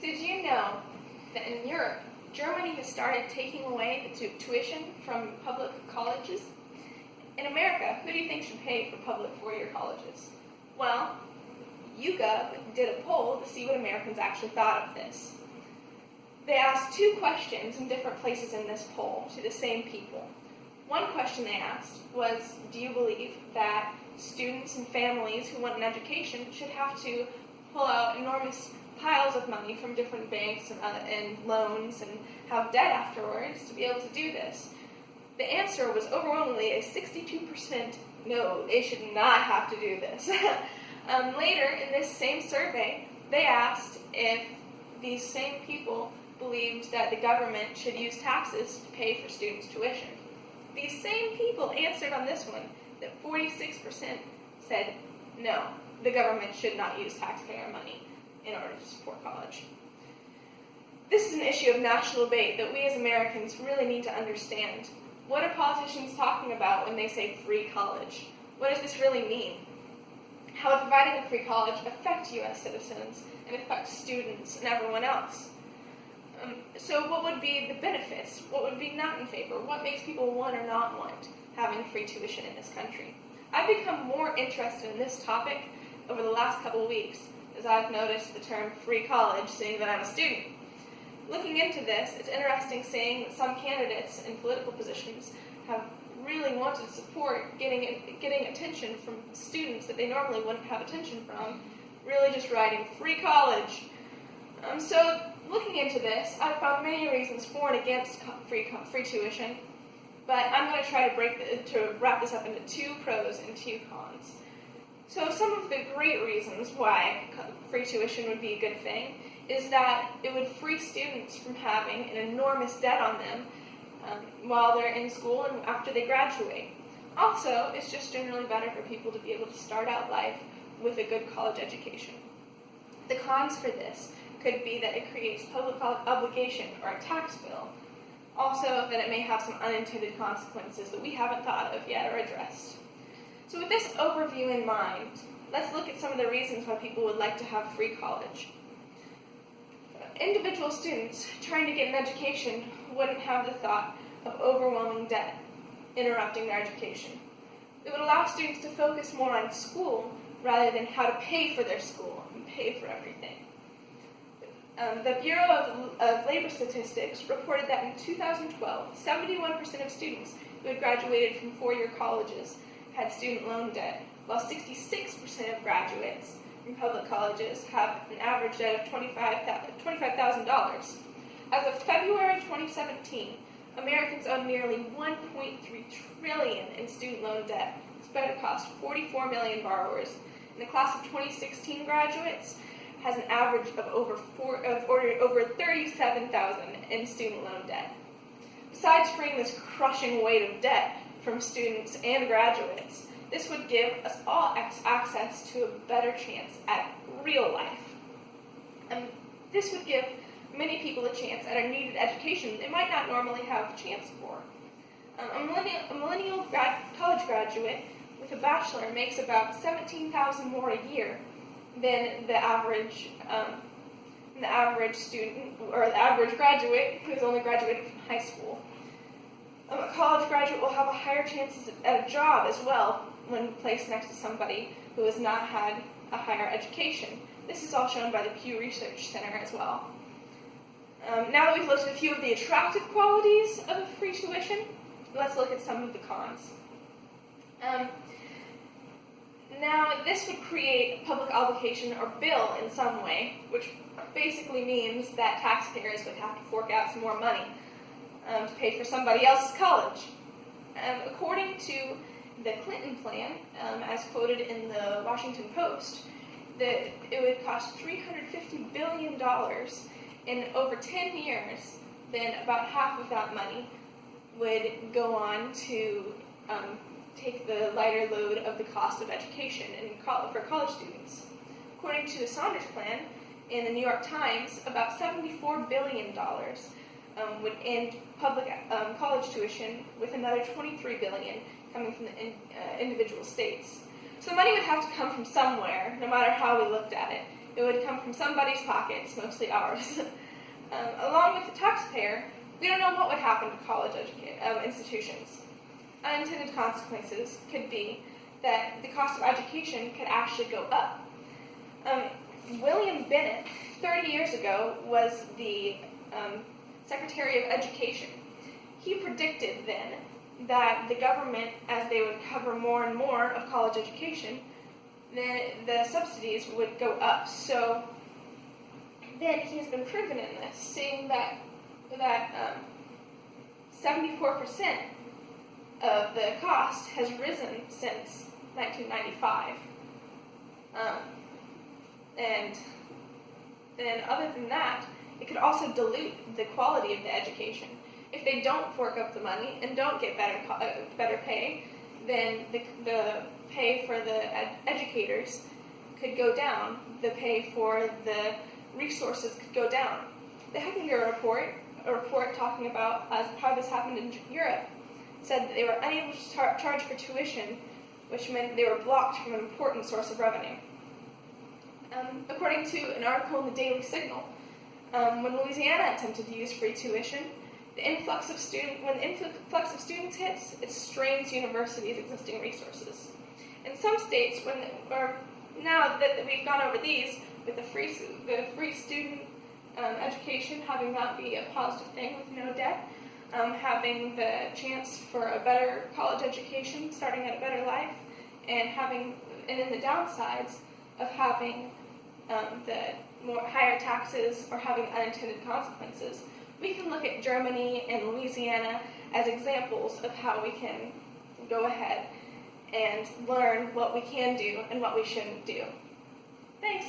Did you know that in Europe, Germany has started taking away the tuition from public colleges? In America, who do you think should pay for public four-year colleges? Well, YouGov did a poll to see what Americans actually thought of this. They asked two questions in different places in this poll to the same people. One question they asked was, do you believe that students and families who want an education should have to pull out enormous piles of money from different banks and loans and have debt afterwards to be able to do this? The answer was overwhelmingly a 62% no, they should not have to do this. Later in this same survey, they asked if these same people believed that the government should use taxes to pay for students' tuition. These same people answered on this one that 46% said no, the government should not use taxpayer money in order to support college. This is an issue of national debate that we as Americans really need to understand. What are politicians talking about when they say free college? What does this really mean? How would providing a free college affect U.S. citizens and affect students and everyone else? So what would be the benefits? What would be not in favor? What makes people want or not want having free tuition in this country? I've become more interested in this topic over the last couple of weeks as I've noticed the term free college, seeing that I'm a student. Looking into this, it's interesting seeing that some candidates in political positions have really wanted to support getting attention from students that they normally wouldn't have attention from, really just writing free college. So looking into this, I've found many reasons for and against free tuition, but I'm going to try to wrap this up into two pros and two cons. So some of the great reasons why free tuition would be a good thing is that it would free students from having an enormous debt on them while they're in school and after they graduate. Also, it's just generally better for people to be able to start out life with a good college education. The cons for this could be that it creates public obligation or a tax bill. Also, that it may have some unintended consequences that we haven't thought of yet or addressed. So with this overview in mind, let's look at some of the reasons why people would like to have free college. Individual students trying to get an education wouldn't have the thought of overwhelming debt interrupting their education. It would allow students to focus more on school rather than how to pay for their school and pay for everything. The Bureau of Labor Statistics reported that in 2012, 71% of students who had graduated from four-year colleges had student loan debt, while 66% of graduates from public colleges have an average debt of $25,000. As of February 2017, Americans owe nearly $1.3 trillion in student loan debt, spread across 44 million borrowers. And the class of 2016 graduates has an average of over 37,000 in student loan debt. Besides freeing this crushing weight of debt from students and graduates, this would give us all access to a better chance at real life. And this would give many people a chance at a needed education they might not normally have a chance for. A millennial college graduate with a bachelor makes about $17,000 more a year than the average student or the average graduate who's only graduated from high school. A college graduate will have a higher chances at a job as well when placed next to somebody who has not had a higher education. This is all shown by the Pew Research Center as well. Now that we've looked at a few of the attractive qualities of free tuition, let's look at some of the cons. Now, this would create a public obligation or bill in some way, which basically means that taxpayers would have to fork out some more money to pay for somebody else's college. According to the Clinton plan, as quoted in the Washington Post, that it would cost $350 billion in over 10 years. Then about half of that money would go on to take the lighter load of the cost of education for college students. According to the Saunders plan, in the New York Times, about $74 billion would end public college tuition, with another $23 billion coming from the individual states. So the money would have to come from somewhere, no matter how we looked at it. It It would come from somebody's pockets, mostly ours. Along with the taxpayer, we don't know what would happen to college institutions. Unintended consequences could be that the cost of education could actually go up. William Bennett, 30 years ago, was the Secretary of Education. He predicted then that the government, as they would cover more and more of college education, the subsidies would go up. So then he has been proven in this, seeing that 74% of the cost has risen since 1995. And then other than that, it could also dilute the quality of the education. If they don't fork up the money and don't get better pay, then the pay for the educators could go down. The pay for the resources could go down. The Hechinger report, a report talking about how this happened in Europe, said that they were unable to charge for tuition, which meant they were blocked from an important source of revenue. According to an article in the Daily Signal, when Louisiana attempted to use free tuition, when the influx of students hits, it strains universities' existing resources. In some states, now that we've gone over these, with the free student education having that be a positive thing with no debt, having the chance for a better college education, starting at a better life, and then the downsides of having the more higher taxes or having unintended consequences, we can look at Germany and Louisiana as examples of how we can go ahead and learn what we can do and what we shouldn't do. Thanks.